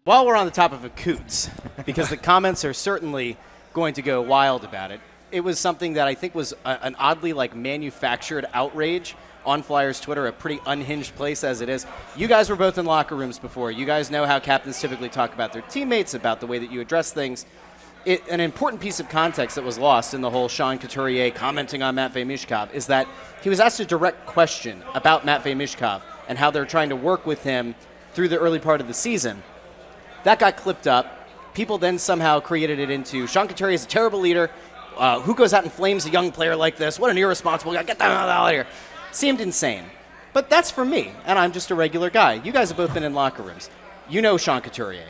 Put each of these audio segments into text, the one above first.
While we're on the topic of Coots, because the comments are certainly going to go wild about it, it was something that I think was an oddly manufactured outrage on Flyers Twitter, a pretty unhinged place as it is. You guys were both in locker rooms before. You guys know how captains typically talk about their teammates, about the way that you address things. An important piece of context that was lost in the whole Sean Couturier commenting on Matvei Michkov is that he was asked a direct question about Matvei Michkov and how they're trying to work with him through the early part of the season. That got clipped up. People then somehow created it into Sean Couturier is a terrible leader. Who goes out and flames a young player like this? What an irresponsible guy. Get that out of here. Seemed insane. But that's for me, and I'm just a regular guy. You guys have both been in locker rooms. You know Sean Couturier.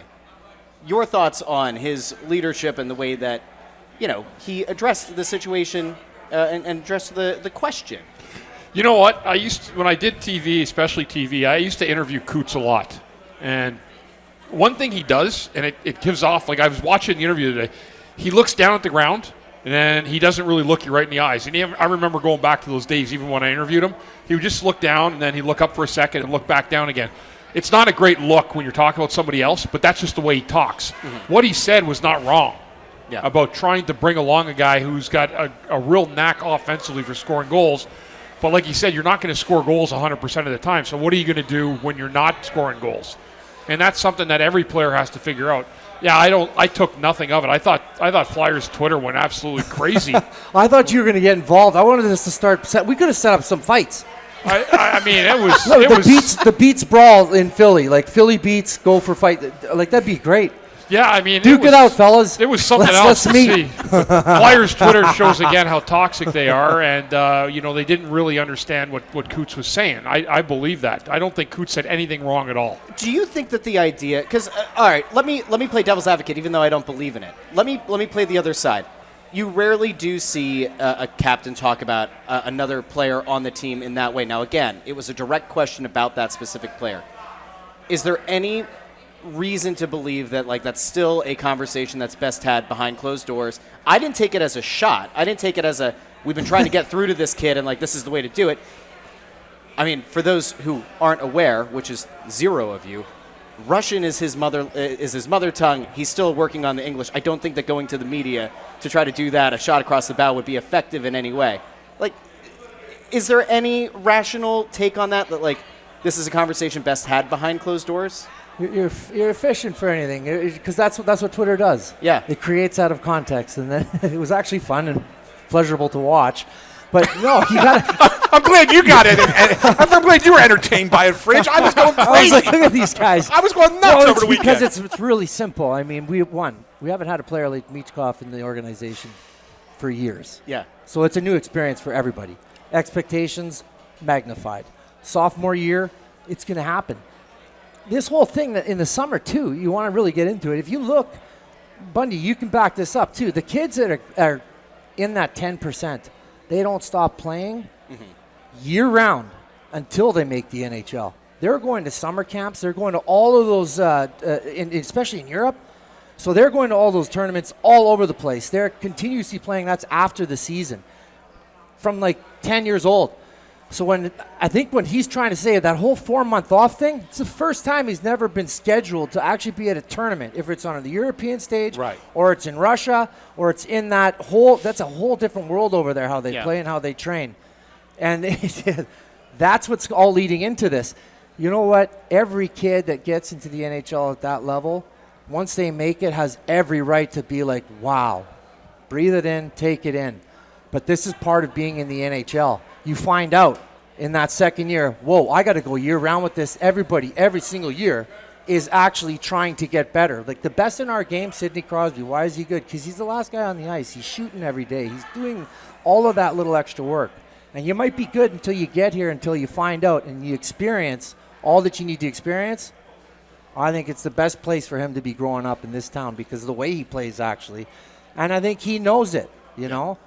Your thoughts on his leadership and the way that, he addressed the situation and addressed the question. You know what? When I did TV, especially TV, I used to interview Coots a lot. And one thing he does, and it gives off, I was watching the interview today, he looks down at the ground, and then he doesn't really look you right in the eyes. And I remember going back to those days, even when I interviewed him, he would just look down, and then he'd look up for a second and look back down again. It's not a great look when you're talking about somebody else, but that's just the way he talks. Mm-hmm. What he said was not wrong about trying to bring along a guy who's got a real knack offensively for scoring goals. But like you said, you're not going to score goals 100% of the time. So what are you going to do when you're not scoring goals? And that's something that every player has to figure out. Yeah, I took nothing of it. I thought Flyers Twitter went absolutely crazy. I thought you were going to get involved. I wanted us to start. We could have set up some fights. I mean, it was. No, the beats brawl in Philly, Philly beats go for fight. That'd be great. Yeah, I mean, Duke it out, fellas. It was something else to see. Flyers Twitter shows again how toxic they are, and they didn't really understand what Coots was saying. I believe that. I don't think Coots said anything wrong at all. Do you think that the idea? Because all right, let me play devil's advocate, even though I don't believe in it. Let me play the other side. You rarely do see a captain talk about another player on the team in that way. Now, again, it was a direct question about that specific player. Is there any reason to believe that that's still a conversation that's best had behind closed doors? I didn't take it as a shot. I didn't take it as we've been trying to get through to this kid and this is the way to do it. I mean, for those who aren't aware, which is zero of you, Russian is his mother tongue. He's still working on the English. I don't think that going to the media to try to do that, a shot across the bow, would be effective in any way. Is there any rational take on that this is a conversation best had behind closed doors? You're efficient for anything because that's what Twitter does. Yeah, it creates out of context, and then it was actually fun and pleasurable to watch. But no, you got. I'm glad you got it. I'm glad you were entertained by it, Fridge. I was going crazy. I was look at these guys. I was going nuts over the weekend. Because it's really simple. I mean, we haven't had a player like Michkov in the organization for years. Yeah. So it's a new experience for everybody. Expectations magnified. Sophomore year, it's going to happen. This whole thing that in the summer too, you want to really get into it. If you look, Bundy, you can back this up too. The kids that are in that 10%, they don't stop playing year round until they make the NHL. They're going to summer camps. They're going to all of those, especially in Europe. So they're going to all those tournaments all over the place. They're continuously playing. That's after the season, from 10 years old. So when he's trying to say that whole 4-month off thing, it's the first time he's never been scheduled to actually be at a tournament. If it's on the European stage, right, or it's in Russia, or it's in that's a whole different world over there, how they play and how they train. And that's what's all leading into this. You know what? Every kid that gets into the NHL at that level, once they make it, has every right to be like, wow, breathe it in, take it in. But this is part of being in the NHL. You find out in that second year, whoa, I got to go year-round with this. Everybody, every single year, is actually trying to get better. The best in our game, Sidney Crosby. Why is he good? Because he's the last guy on the ice. He's shooting every day. He's doing all of that little extra work. And you might be good until you get here, until you find out and you experience all that you need to experience. I think it's the best place for him to be growing up in this town because of the way he plays, actually. And I think he knows it.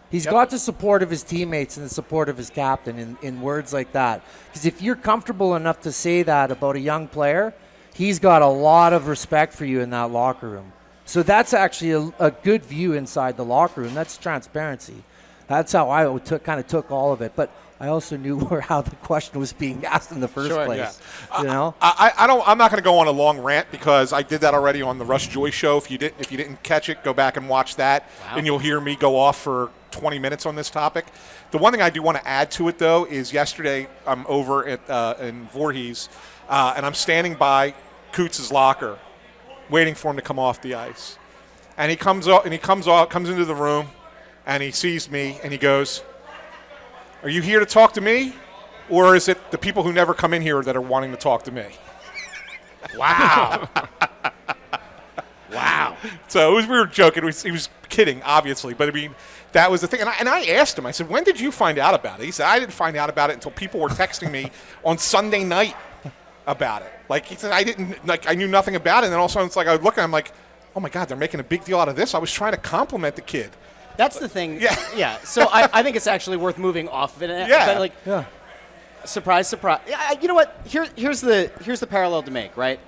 He's got the support of his teammates and the support of his captain in words like that. Because if you're comfortable enough to say that about a young player, he's got a lot of respect for you in that locker room. So that's actually a good view inside the locker room. That's transparency. That's how I took all of it. But I also knew how the question was being asked in the first place. Yeah. You know, I'm not going to go on a long rant because I did that already on the Russ Joy show. If you didn't catch it, go back and watch that, and you'll hear me go off for 20 minutes on this topic. The one thing I do want to add to it, though, is yesterday I'm over at in Voorhees, and I'm standing by Coots' locker, waiting for him to come off the ice, and he comes into the room, and he sees me, and he goes, "Are you here to talk to me, or is it the people who never come in here that are wanting to talk to me?" Wow. Wow. So we were joking. He was kidding, obviously, but I mean, that was the thing. And I asked him, I said, "When did you find out about it?" He said, "I didn't find out about it until people were texting me on Sunday night about it." Like, he said, I knew nothing about it. And then all of a sudden, it's like I would look at him like, "Oh my God, they're making a big deal out of this." I was trying to compliment the kid. That's the thing. Yeah. Yeah. So I think it's actually worth moving off of it. Yeah. But surprise, surprise. You know what? Here's the parallel to make, right?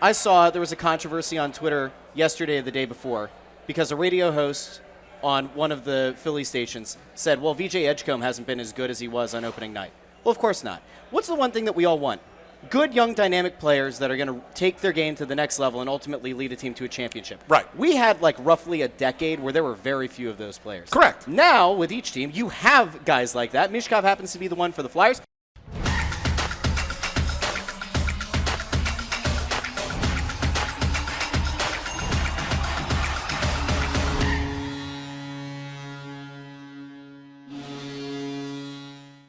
I saw there was a controversy on Twitter yesterday or the day before because a radio host on one of the Philly stations said, well, VJ Edgecombe hasn't been as good as he was on opening night. Well, of course not. What's the one thing that we all want? Good, young, dynamic players that are going to take their game to the next level and ultimately lead a team to a championship. Right. We had like roughly a decade where there were very few of those players. Correct. Now, with each team, you have guys like that. Mishkov happens to be the one for the Flyers.